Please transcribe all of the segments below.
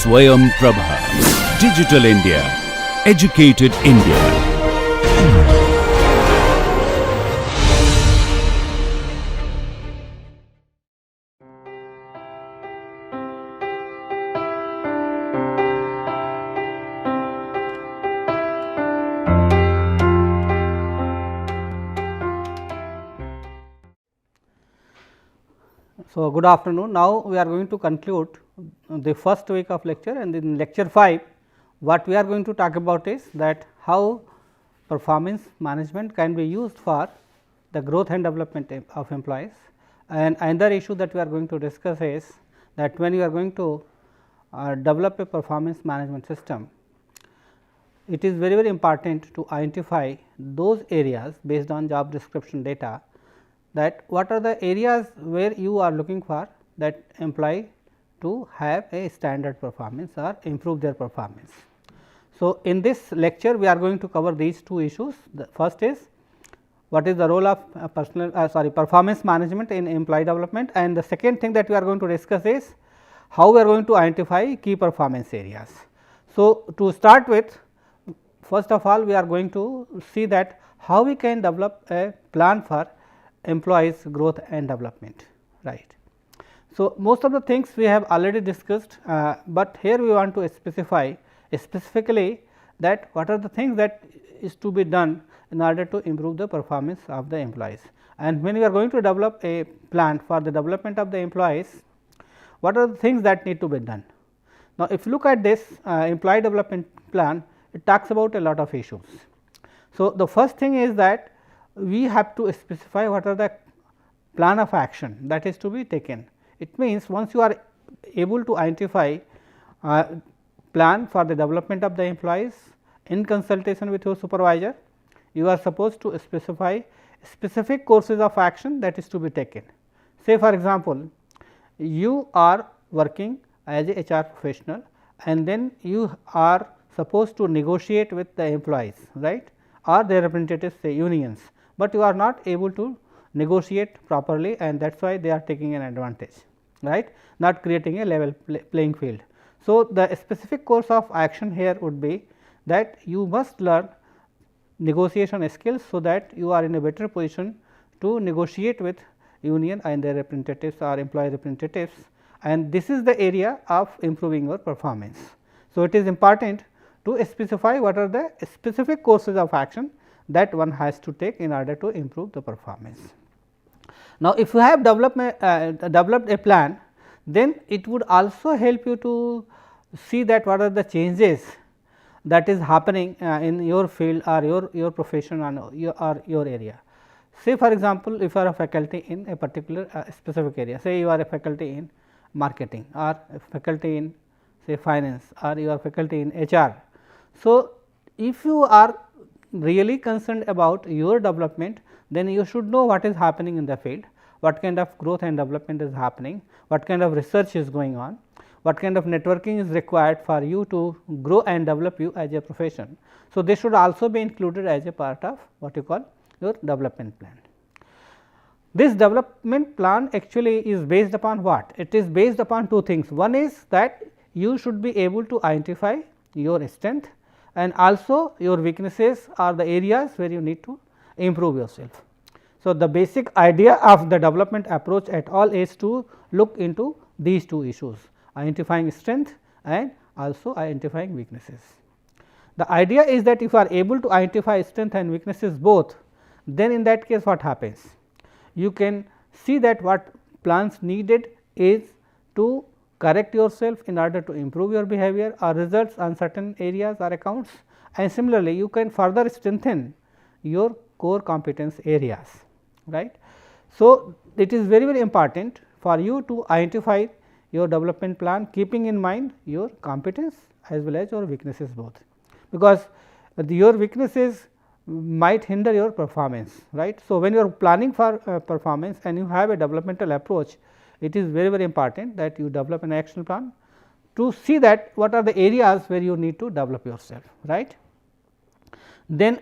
Swayam Prabha. Digital India. Educated India. So, good afternoon. Now, we are going to conclude the first week of lecture, and in lecture 5 what we are going to talk about is that how performance management can be used for the growth and development of employees. And another issue that we are going to discuss is that when you are going to develop a performance management system, it is very important to identify those areas based on job description data, that what are the areas where you are looking for that employee to have a standard performance or improve their performance. So, in this lecture we are going to cover these two issues. The first is what is the role of performance management in employee development, and the second thing that we are going to discuss is how we are going to identify key performance areas. So, to start with, first of all we are going to see that how we can develop a plan for employees growth and development, right. So, most of the things we have already discussed, but here we want to specify specifically that what are the things that is to be done in order to improve the performance of the employees. And when we are going to develop a plan for the development of the employees, what are the things that need to be done. Now, if you look at this employee development plan, it talks about a lot of issues. So, the first thing is that we have to specify what are the plan of action that is to be taken. It means, once you are able to identify plan for the development of the employees in consultation with your supervisor, you are supposed to specify specific courses of action that is to be taken. Say for example, you are working as a HR professional and then you are supposed to negotiate with the employees, right, or their representatives, say unions, but you are not able to negotiate properly, and that is why they are taking an advantage, right, not creating a level playing field. So, the specific course of action here would be that you must learn negotiation skills, so that you are in a better position to negotiate with union and their representatives or employee representatives, and this is the area of improving your performance. So, it is important to specify what are the specific courses of action that one has to take in order to improve the performance. Now, if you have developed a plan, then it would also help you to see that what are the changes that is happening in your field or your profession or your area. Say for example, if you are a faculty in a particular specific area, say you are a faculty in marketing or a faculty in say finance or you are faculty in HR. So, if you are really concerned about your development, then you should know what is happening in the field, what kind of growth and development is happening, what kind of research is going on, what kind of networking is required for you to grow and develop you as a profession. So, this should also be included as a part of what you call your development plan. This development plan actually is based upon what? It is based upon two things. One is that you should be able to identify your strength and also your weaknesses are the areas where you need to improve yourself. So, the basic idea of the development approach at all is to look into these two issues, identifying strength and also identifying weaknesses. The idea is that if you are able to identify strength and weaknesses both, then in that case what happens? You can see that what plans needed is to correct yourself in order to improve your behavior or results on certain areas or accounts, and similarly you can further strengthen your core competence areas, right. So, it is very important for you to identify your development plan keeping in mind your competence as well as your weaknesses both, because your weaknesses might hinder your performance, right. So, when you are planning for performance and you have a developmental approach, it is very important that you develop an action plan to see that what are the areas where you need to develop yourself, right. Then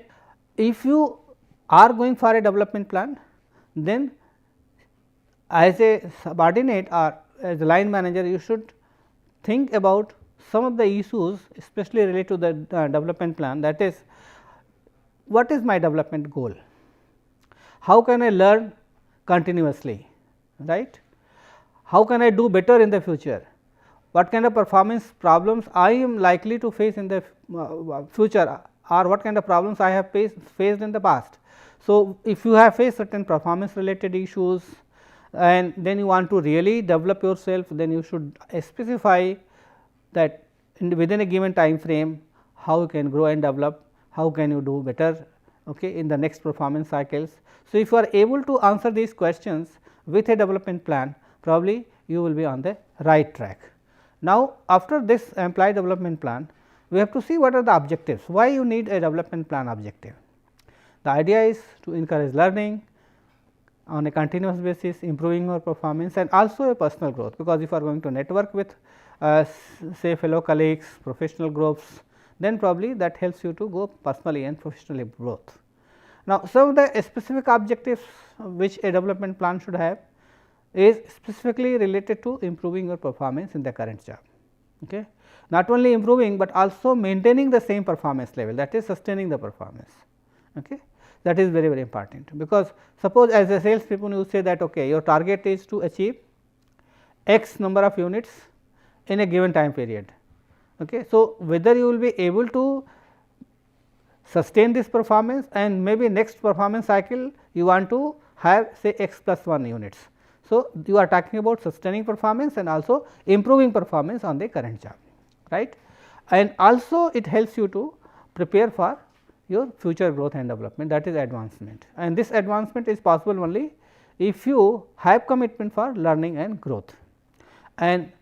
if you are going for a development plan, then as a subordinate or as a line manager, you should think about some of the issues especially related to the development plan, that is, what is my development goal? How can I learn continuously, right? How can I do better in the future? What kind of performance problems I am likely to face in the future, or what kind of problems I have faced in the past. So, if you have faced certain performance related issues and then you want to really develop yourself, then you should specify that within a given time frame how you can grow and develop, how can you do better in the next performance cycles. So, if you are able to answer these questions with a development plan, probably you will be on the right track. Now, after this employee development plan, we have to see what are the objectives, why you need a development plan objective. The idea is to encourage learning on a continuous basis, improving your performance and also a personal growth, because if you are going to network with say fellow colleagues, professional groups, then probably that helps you to go personally and professionally growth. Now, some of the specific objectives which a development plan should have is specifically related to improving your performance in the current job. Okay. Not only improving, but also maintaining the same performance level, that is sustaining the performance. Okay. That is very, very important, because suppose as a sales people you say that your target is to achieve x number of units in a given time period. Okay. So, whether you will be able to sustain this performance and maybe next performance cycle you want to have say x plus 1 units. So, you are talking about sustaining performance and also improving performance on the current job, right. And also it helps you to prepare for your future growth and development, that is advancement, and this advancement is possible only if you have commitment for learning and growth, and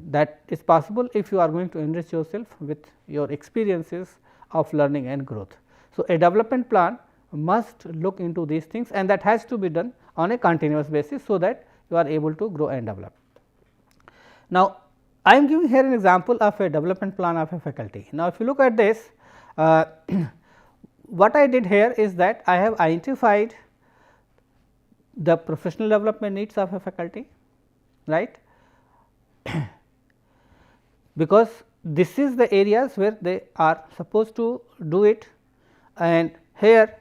that is possible if you are going to enrich yourself with your experiences of learning and growth. So, a development plan must look into these things, and that has to be done on a continuous basis, so that you are able to grow and develop. Now, I am giving here an example of a development plan of a faculty. Now, if you look at this, what I did here is that I have identified the professional development needs of a faculty, right, because this is the areas where they are supposed to do it, and here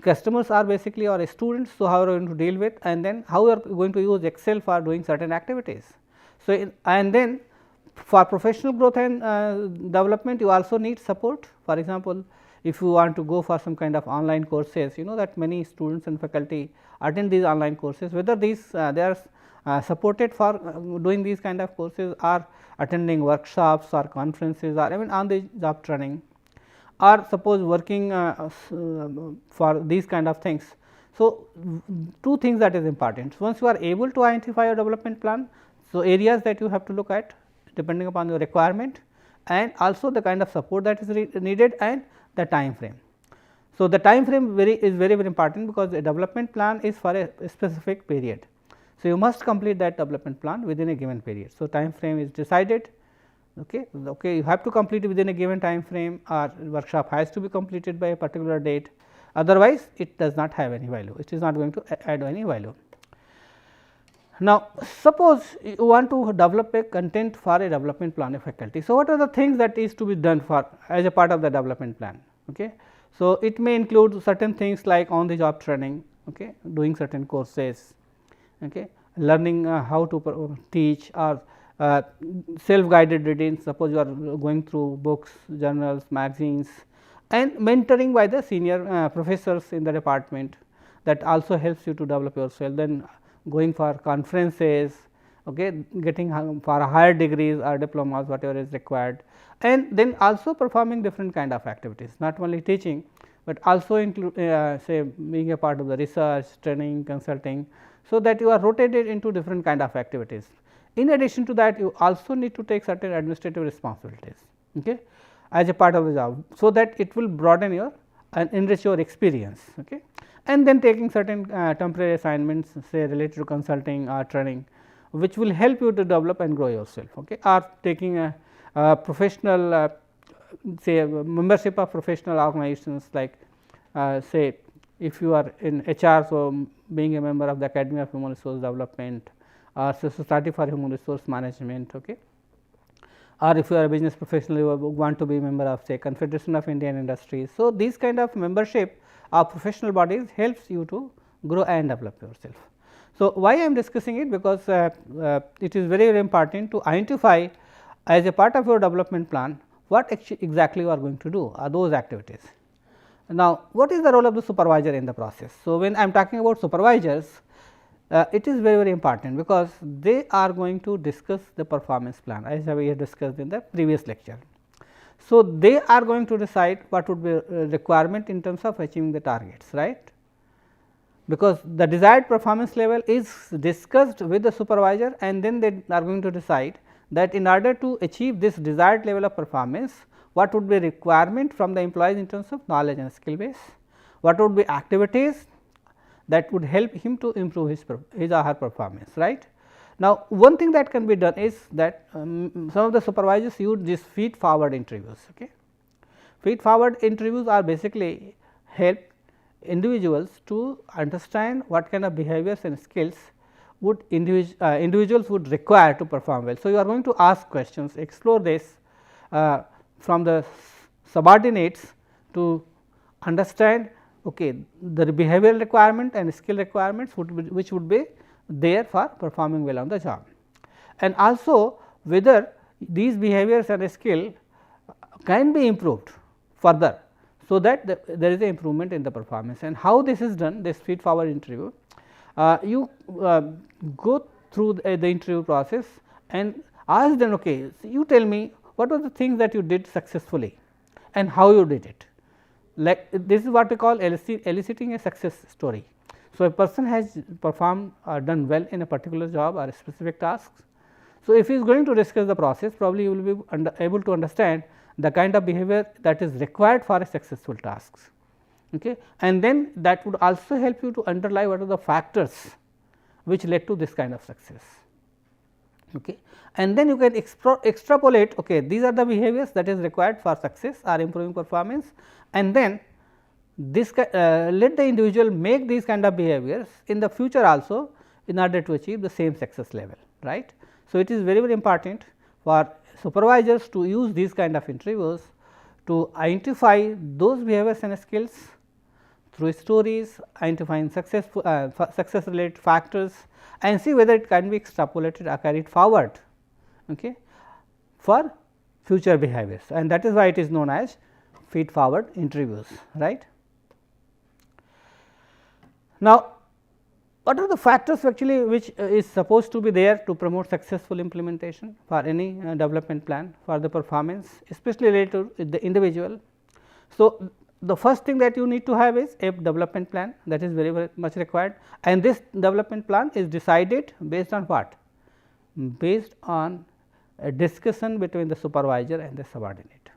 customers are basically our students. So, how are you going to deal with, and then how you are going to use Excel for doing certain activities. So, and then for professional growth and development you also need support. For example, if you want to go for some kind of online courses, you know that many students and faculty attend these online courses, whether these they are supported for doing these kind of courses, or attending workshops or conferences, or even on the job training, or suppose working for these kind of things. So, two things that is important. Once you are able to identify your development plan, so areas that you have to look at depending upon your requirement, and also the kind of support that is needed and the time frame. So, the time frame is very important, because a development plan is for a specific period. So, you must complete that development plan within a given period. So, time frame is decided. Okay, you have to complete it within a given time frame, or workshop has to be completed by a particular date, otherwise it does not have any value, it is not going to add any value. Now, suppose you want to develop a content for a development plan of faculty. So, what are the things that is to be done for as a part of the development plan? Okay. So, it may include certain things like on the job training, doing certain courses, learning how to teach, or self guided reading. Suppose you are going through books, journals, magazines, and mentoring by the senior professors in the department, that also helps you to develop yourself. Then going for conferences, getting for higher degrees or diplomas, whatever is required, and then also performing different kind of activities, not only teaching, but also include say being a part of the research, training, consulting, so that you are rotated into different kind of activities. In addition to that, you also need to take certain administrative responsibilities as a part of the job, so that it will broaden your and enrich your experience. And then taking certain temporary assignments, say related to consulting or training, which will help you to develop and grow yourself, or taking a professional say membership of professional organizations, like say if you are in HR, so being a member of the Academy of Human Resource Development, or Society for Human Resource Management, or if you are a business professional, you want to be a member of say Confederation of Indian Industries. So, these kind of membership of professional bodies helps you to grow and develop yourself. So, why I am discussing it, because it is very important to identify as a part of your development plan what exactly you are going to do are those activities. Now, what is the role of the supervisor in the process? So, when I am talking about supervisors, it is very important, because they are going to discuss the performance plan as we have discussed in the previous lecture. So, they are going to decide what would be requirement in terms of achieving the targets, right, because the desired performance level is discussed with the supervisor, and then they are going to decide that in order to achieve this desired level of performance, what would be requirement from the employees in terms of knowledge and skill base, what would be activities that would help him to improve his or her performance, right. Now, one thing that can be done is that some of the supervisors use these feed forward interviews. Okay. Feed forward interviews are basically help individuals to understand what kind of behaviors and skills would individuals would require to perform well. So, you are going to ask questions, explore this from the subordinates to understand the behavioral requirement and skill requirements which would be there for performing well on the job, and also whether these behaviors and skill can be improved further, so that there is a improvement in the performance. And how this is done, this feed forward interview, you go through the interview process and ask them, okay, so you tell me what are the things that you did successfully and how you did it. Like this is what we call eliciting a success story. So, a person has performed or done well in a particular job or a specific task. So, if he is going to discuss the process, probably you will be able to understand the kind of behavior that is required for a successful tasks. Okay. And then that would also help you to underlie what are the factors which led to this kind of success. Okay. And then you can extrapolate, okay, these are the behaviors that is required for success or improving performance, and then this let the individual make these kind of behaviors in the future also in order to achieve the same success level, right. So, it is very important for supervisors to use these kind of interviews to identify those behaviors and skills through stories, identifying success related factors, and see whether it can be extrapolated or carried forward, okay, for future behaviors, and that is why it is known as feed forward interviews, right. Now, what are the factors actually which is supposed to be there to promote successful implementation for any development plan for the performance, especially related to the individual. So, the first thing that you need to have is a development plan, that is very much required, and this development plan is decided based on what? Based on a discussion between the supervisor and the subordinate.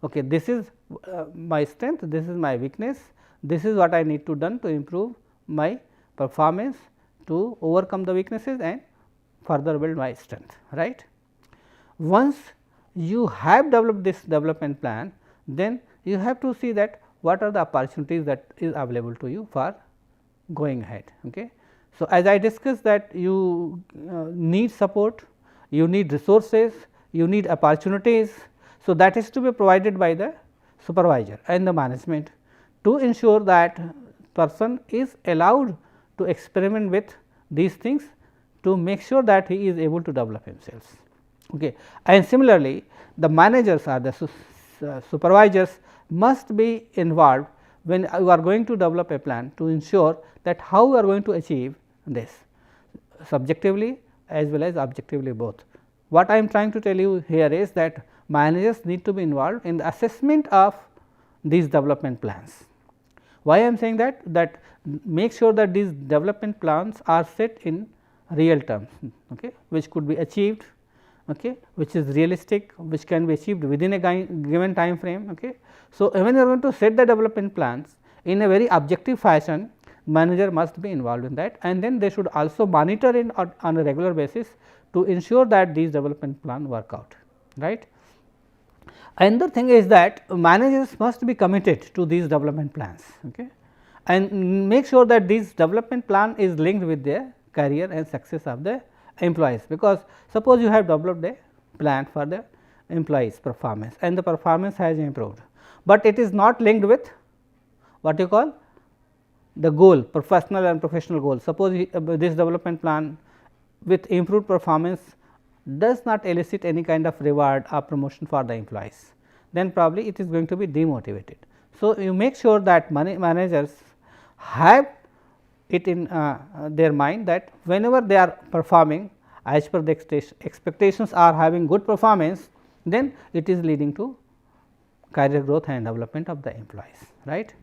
Okay, this is my strength, this is my weakness, this is what I need to done to improve my performance, to overcome the weaknesses and further build my strength, right. Once you have developed this development plan, then you have to see that what are the opportunities that is available to you for going ahead. Okay. So, as I discussed that you need support, you need resources, you need opportunities. So, that is to be provided by the supervisor and the management to ensure that person is allowed to experiment with these things to make sure that he is able to develop himself. Okay. And similarly, the managers or the supervisors must be involved when you are going to develop a plan to ensure that how you are going to achieve this subjectively as well as objectively both. What I am trying to tell you here is that managers need to be involved in the assessment of these development plans. Why I am saying that? That make sure that these development plans are set in real terms, okay, which could be achieved, okay, which is realistic, which can be achieved within a given time frame. Okay. So, when you are going to set the development plans in a very objective fashion, manager must be involved in that, and then they should also monitor it on a regular basis to ensure that these development plan work out, right. Another thing is that managers must be committed to these development plans, okay, and make sure that this development plan is linked with their career and success of the employees, because suppose you have developed a plan for the employees performance and the performance has improved, but it is not linked with what you call the goal, personal and professional goal. Suppose this development plan with improved performance does not elicit any kind of reward or promotion for the employees, then probably it is going to be demotivated. So, you make sure that managers have it in their mind that whenever they are performing as per the expectations are having good performance, then it is leading to career growth and development of the employees, right.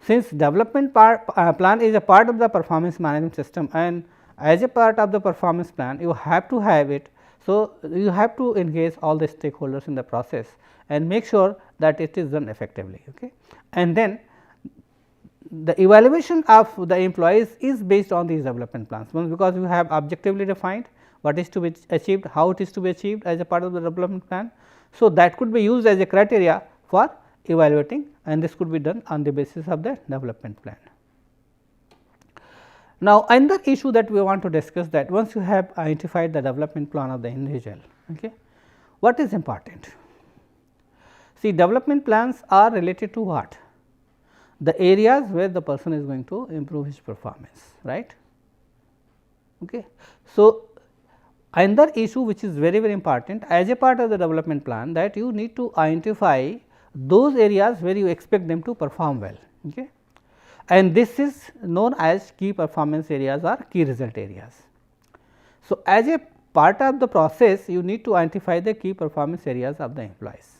Since development plan is a part of the performance management system, and as a part of the performance plan you have to have it. So, you have to engage all the stakeholders in the process and make sure that it is done effectively. Okay. And then the evaluation of the employees is based on these development plans, because you have objectively defined what is to be achieved, how it is to be achieved as a part of the development plan. So, that could be used as a criteria for evaluating, and this could be done on the basis of the development plan. Now, another issue that we want to discuss, that once you have identified the development plan of the individual, okay, what is important? See, development plans are related to what? The areas where the person is going to improve his performance, right. Okay. So, another issue which is very important as a part of the development plan, that you need to identify those areas where you expect them to perform well. Okay. And this is known as key performance areas or key result areas. So, as a part of the process you need to identify the key performance areas of the employees,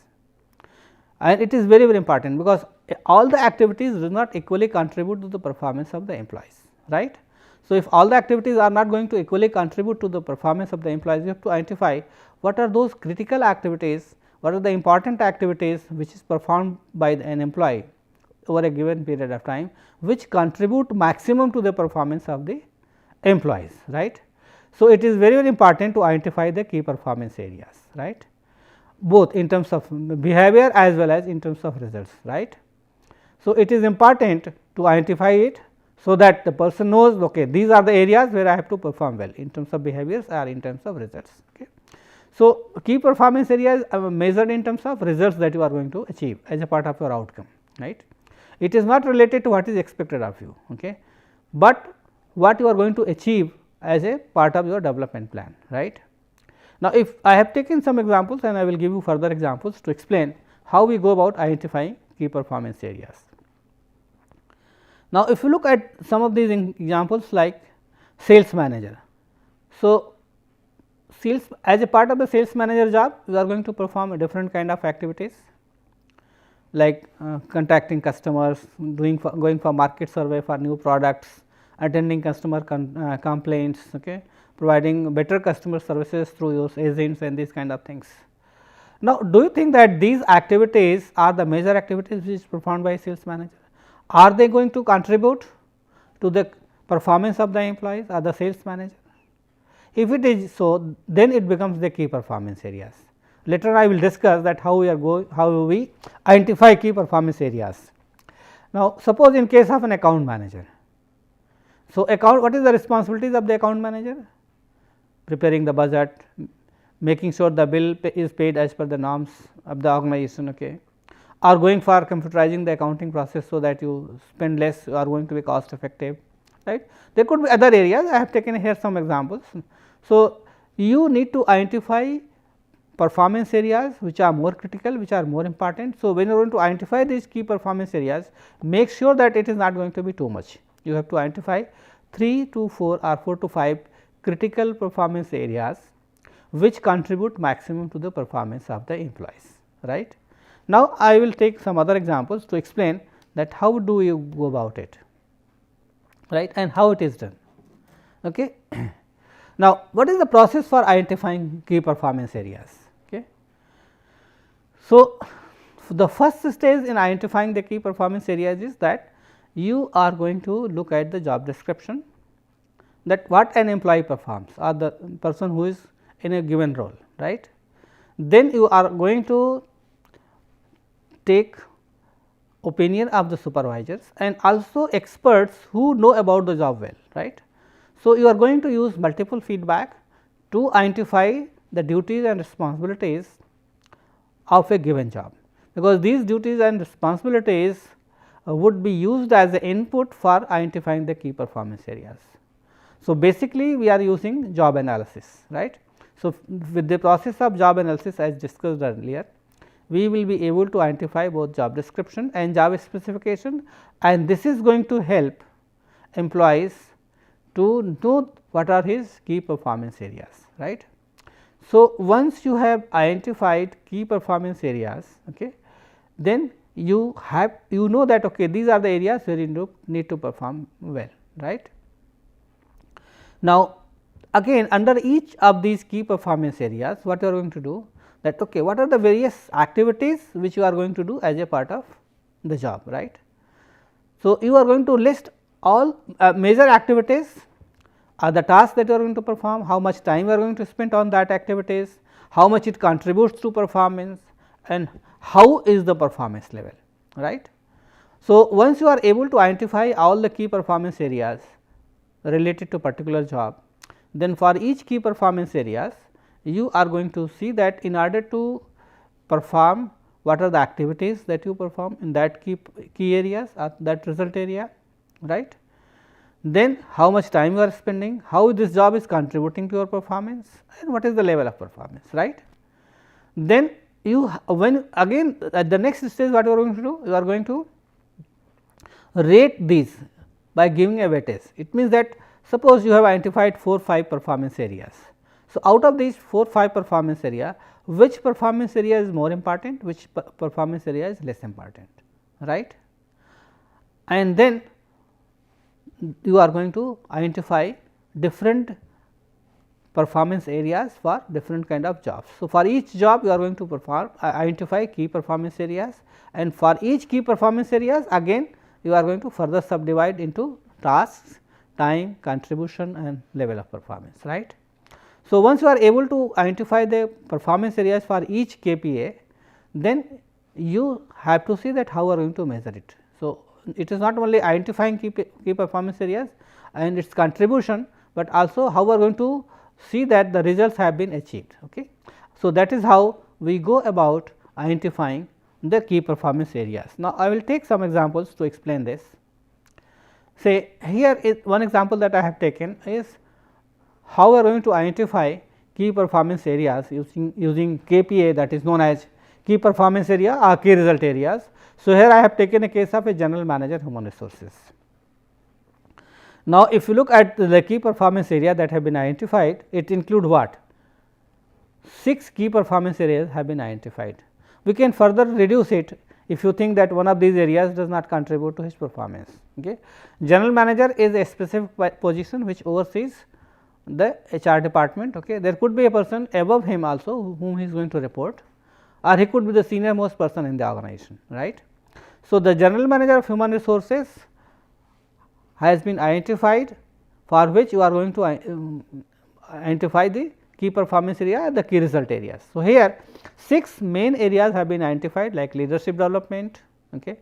and it is very important, because all the activities do not equally contribute to the performance of the employees, right. So, if all the activities are not going to equally contribute to the performance of the employees, you have to identify what are those critical activities, what are the important activities which is performed by an employee over a given period of time, which contribute maximum to the performance of the employees, right. So, it is very important to identify the key performance areas, right, both in terms of behavior as well as in terms of results, right. So, it is important to identify it, so that the person knows, okay, these are the areas where I have to perform well in terms of behaviors or in terms of results. Okay. So, key performance areas are measured in terms of results that you are going to achieve as a part of your outcome, right. It is not related to what is expected of you, okay, but what you are going to achieve as a part of your development plan, right. Now, if I have taken some examples, and I will give you further examples to explain how we go about identifying key performance areas. Now, if you look at some of these examples like sales manager. So, sales, as a part of the sales manager job, you are going to perform a different kind of activities like contacting customers, going for market survey for new products, attending customer complaints, okay, providing better customer services through your agents and these kind of things. Now, do you think that these activities are the major activities which is performed by a sales manager? Are they going to contribute to the performance of the employees or the sales manager? If it is so, then it becomes the key performance areas. Later I will discuss that how we identify key performance areas. Now, suppose in case of an account manager. So, what is the responsibilities of the account manager? Preparing the budget, making sure the bill is paid as per the norms of the organization, okay, or going for computerizing the accounting process, so that you spend less, you are going to be cost effective, right. There could be other areas, I have taken here some examples. So, you need to identify performance areas which are more critical, which are more important. So, when you are going to identify these key performance areas, make sure that it is not going to be too much. You have to identify 3 to 4 or 4 to 5 critical performance areas which contribute maximum to the performance of the employees, right. Now, I will take some other examples to explain that how do you go about it, right, and how it is done. Okay. Now, what is the process for identifying key performance areas? Okay. So, the first stage in identifying the key performance areas is that you are going to look at the job description, that what an employee performs or the person who is in a given role, right. Then you are going to take opinion of the supervisors and also experts who know about the job well, right. So, you are going to use multiple feedback to identify the duties and responsibilities of a given job, because these duties and responsibilities would be used as the input for identifying the key performance areas. So, basically we are using job analysis, right. So, with the process of job analysis as discussed earlier, we will be able to identify both job description and job specification, and this is going to help employees to know what are his key performance areas, right. So, once you have identified key performance areas, okay, then you know that okay, these are the areas where you need to perform well, right. Now, again under each of these key performance areas, what you are going to do that okay, what are the various activities which you are going to do as a part of the job, right. So, you are going to list all major activities, the tasks that you are going to perform, how much time you are going to spend on that activities, how much it contributes to performance, and how is the performance level, right. So, once you are able to identify all the key performance areas related to particular job, then for each key performance areas you are going to see that in order to perform, what are the activities that you perform in that key areas or that result area, right. Then how much time you are spending, how this job is contributing to your performance, and what is the level of performance, right. Then you when again at the next stage what you are going to do, you are going to rate these by giving a weightage. It means that suppose you have identified 4-5 performance areas. So, out of these 4-5 performance area, which performance area is more important, which performance area is less important, right. And then you are going to identify different performance areas for different kind of jobs. So, for each job you are going to identify key performance areas, and for each key performance areas again you are going to further subdivide into tasks, time, contribution and level of performance, right. So, once you are able to identify the performance areas for each KPA, then you have to see that how you are going to measure it. So, it is not only identifying key performance areas and its contribution, but also how we are going to see that the results have been achieved. Okay. So, that is how we go about identifying the key performance areas. Now, I will take some examples to explain this. Say here is one example that I have taken is how we are going to identify key performance areas using KPA, that is known as key performance area or key result areas. So, here I have taken a case of a general manager human resources. Now, if you look at the key performance area that have been identified, it include what? 6 key performance areas have been identified. We can further reduce it if you think that one of these areas does not contribute to his performance. Okay. General manager is a specific position which oversees the HR department. Okay. There could be a person above him also whom he is going to report, or he could be the senior most person in the organization, right. So, the general manager of human resources has been identified, for which you are going to identify the key performance area, the key result areas. So, here 6 main areas have been identified like leadership development, okay,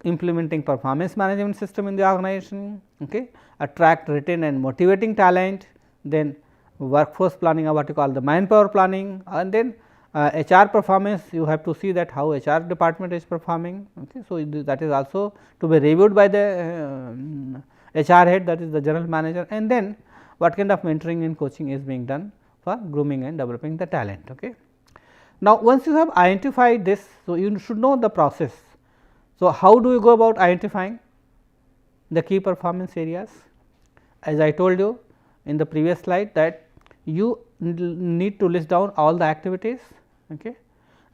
implementing performance management system in the organization, okay, attract, retain and motivating talent, then workforce planning or what you call the manpower planning, and then HR performance, you have to see that how HR department is performing. Okay. So, that is also to be reviewed by the HR head, that is the general manager, and then what kind of mentoring and coaching is being done for grooming and developing the talent. Okay. Now, once you have identified this, so you should know the process. So, how do you go about identifying the key performance areas? As I told you in the previous slide that you need to list down all the activities. Okay.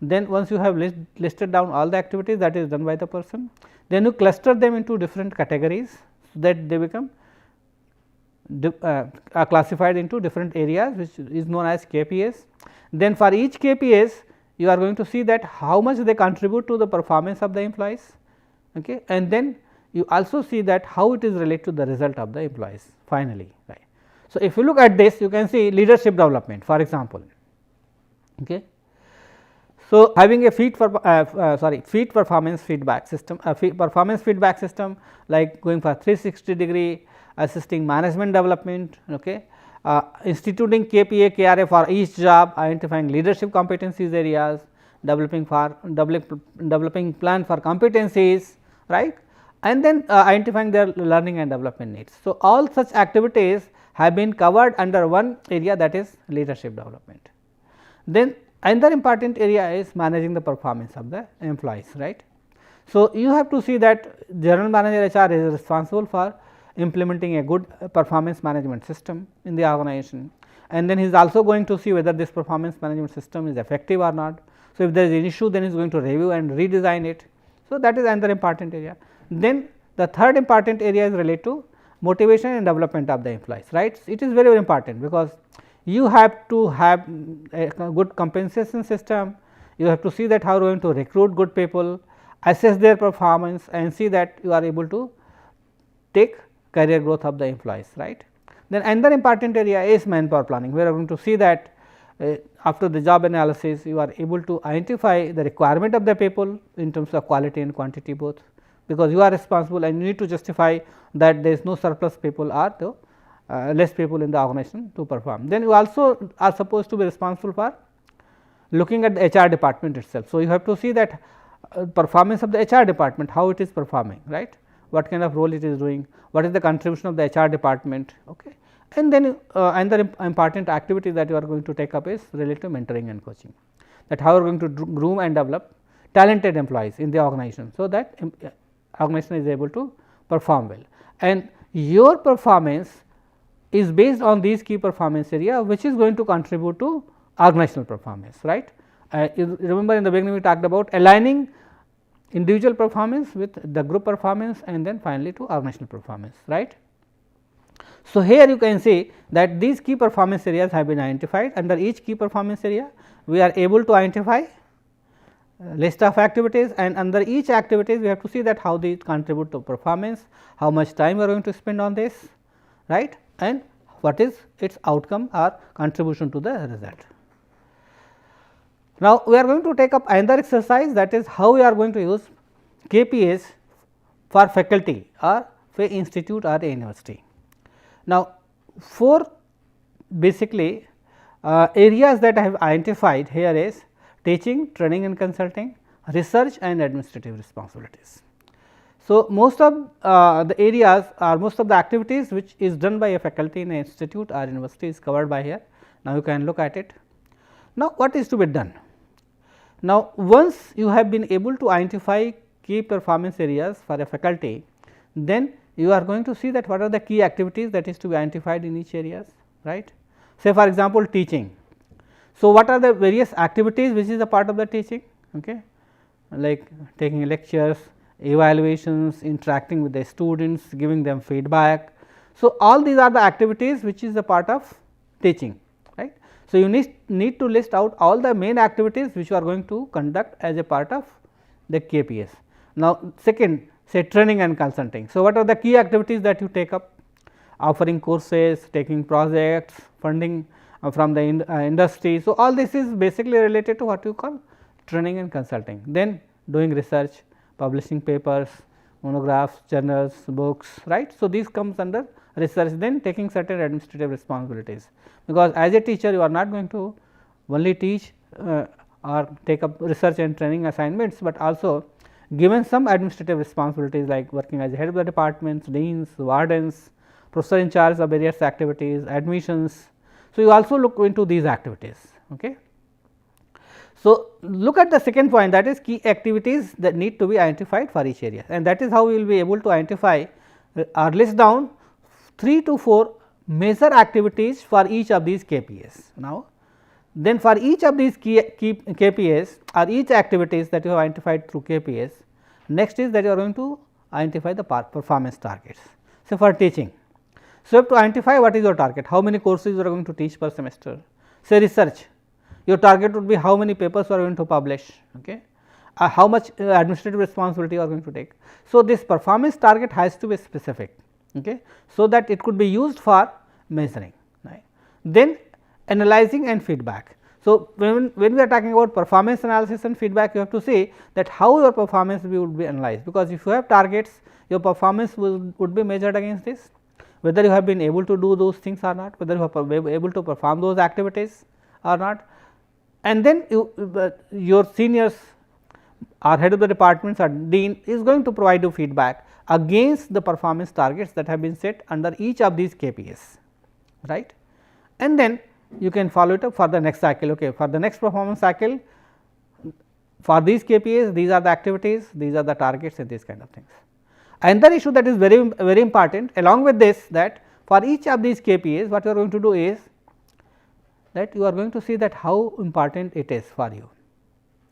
Then once you have listed down all the activities, that is done by the person, then you cluster them into different categories, so that they become are classified into different areas, which is known as KPAs. Then for each KPAs you are going to see that how much they contribute to the performance of the employees, okay, and then you also see that how it is related to the result of the employees finally, right. So, if you look at this, you can see leadership development, for example. Okay. So, having a feed performance feedback system, performance feedback system like going for 360-degree, assisting management development, okay, instituting KPA, KRA for each job, identifying leadership competencies areas, developing plan for competencies, right, and then identifying their learning and development needs. So, all such activities have been covered under one area, that is leadership development. Then another important area is managing the performance of the employees, right. So, you have to see that general manager HR is responsible for implementing a good performance management system in the organization, and then he is also going to see whether this performance management system is effective or not. So, if there is an issue, then he is going to review and redesign it. So, that is another important area. Then the third important area is related to motivation and development of the employees, right. It is very, very important, because you have to have a good compensation system, you have to see that how you are going to recruit good people, assess their performance and see that you are able to take career growth of the employees, right. Then another important area is manpower planning, where we are going to see that after the job analysis you are able to identify the requirement of the people in terms of quality and quantity both, because you are responsible and you need to justify that there is no surplus people or the less people in the organization to perform. Then you also are supposed to be responsible for looking at the HR department itself. So, you have to see that performance of the HR department, how it is performing, right, what kind of role it is doing, what is the contribution of the HR department, okay. And then another important activity that you are going to take up is related to mentoring and coaching, that how you are going to groom and develop talented employees in the organization, so that organization is able to perform well. And your performance is based on these key performance area, which is going to contribute to organizational performance, right. You remember in the beginning we talked about aligning individual performance with the group performance and then finally to organizational performance, right. So, here you can see that these key performance areas have been identified. Under each key performance area we are able to identify list of activities, and under each activities we have to see that how they contribute to performance, how much time we are going to spend on this, right, and what is its outcome or contribution to the result. Now, we are going to take up another exercise, that is how we are going to use KPIs for faculty or for institute or a university. Now, 4 basically areas that I have identified here is teaching, training and consulting, research and administrative responsibilities. So, most of the areas or most of the activities which is done by a faculty in an institute or university is covered by here. Now, you can look at it. Now, what is to be done? Now, once you have been able to identify key performance areas for a faculty, then you are going to see that what are the key activities that is to be identified in each areas, right. Say for example, teaching. So, what are the various activities which is a part of the teaching, okay, like taking lectures, evaluations, interacting with the students, giving them feedback. So, all these are the activities which is a part of teaching, right. So, you need to list out all the main activities which you are going to conduct as a part of the KPS. Now, second, say training and consulting. So, what are the key activities that you take up? Offering courses, taking projects, funding from the industry. So, all this is basically related to what you call training and consulting. Then doing research, publishing papers, monographs, journals, books, right. So, these comes under research. Then taking certain administrative responsibilities, because as a teacher you are not going to only teach or take up research and training assignments, but also given some administrative responsibilities like working as a head of the departments, deans, wardens, professor in charge of various activities, admissions. So, you also look into these activities. Okay. So, look at the second point, that is key activities that need to be identified for each area, and that is how we will be able to identify or list down 3 to 4 major activities for each of these KPIs. Now, then for each of these key KPIs or each activities that you have identified through KPIs, next is that you are going to identify the performance targets. So, for teaching, so you have to identify what is your target, how many courses you are going to teach per semester. Say research, your target would be how many papers you are going to publish, okay, how much administrative responsibility you are going to take. So, this performance target has to be specific, okay, so that it could be used for measuring, right. Then analyzing and feedback. So, when we are talking about performance analysis and feedback, you have to say that how your performance would be analyzed, because if you have targets, your performance would be measured against this, whether you have been able to do those things or not, whether you have been able to perform those activities or not, and then your seniors or head of the departments or dean is going to provide you feedback against the performance targets that have been set under each of these KPIs, right. And then you can follow it up for the next cycle. Okay, for the next performance cycle, for these KPIs, these are the activities, these are the targets and these kind of things. Another issue that is very important along with this, that for each of these KPIs what you are going to do is that you are going to see that how important it is for you,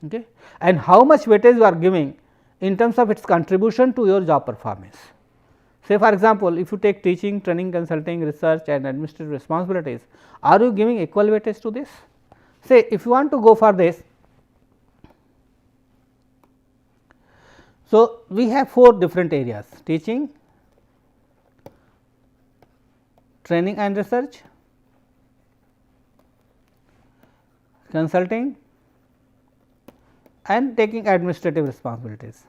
okay, and how much weightage you are giving in terms of its contribution to your job performance. Say for example, if you take teaching, training, consulting, research and administrative responsibilities, are you giving equal weightage to this? Say if you want to go for this, so we have 4 different areas: teaching, training and research, consulting and taking administrative responsibilities.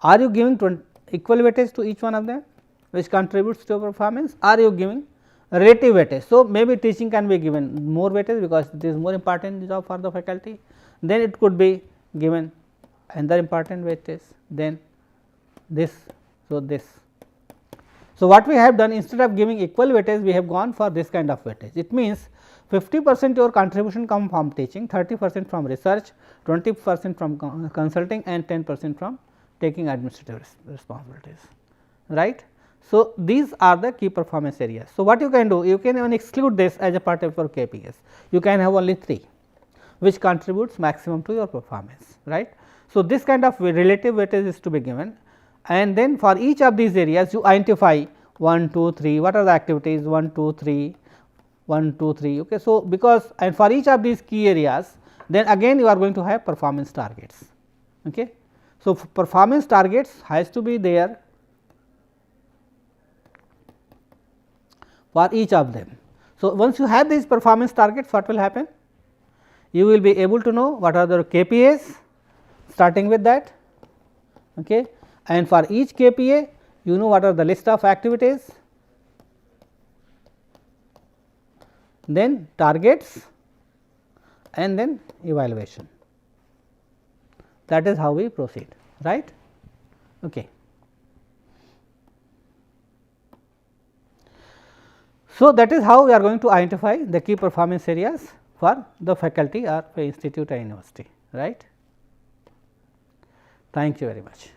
Are you giving equal weightage to each one of them which contributes to your performance? Are you giving relative weightage? So, maybe teaching can be given more weightage because it is more important job for the faculty, then it could be given another important weightage, then this. So, this. So, what we have done, instead of giving equal weightage, we have gone for this kind of weightage. It means 50% your contribution come from teaching, 30% from research, 20% from consulting and 10% from taking administrative responsibilities, right. So, these are the key performance areas. So, what you can do, you can even exclude this as a part of your KPIs. You can have only 3 which contributes maximum to your performance, right. So, this kind of relative weightage is to be given, and then for each of these areas you identify 1, 2, 3, what are the activities 1, 2, 3, 1, 2, 3. Okay. So, because and for each of these key areas, then again you are going to have performance targets. Okay. So, performance targets has to be there for each of them. So, once you have these performance targets, what will happen? You will be able to know what are the KPIs starting with that, okay. And for each KPI you know what are the list of activities, then targets and then evaluation. That is how we proceed, right. Okay. So, that is how we are going to identify the key performance areas for the faculty or the institute or university, right. Thank you very much.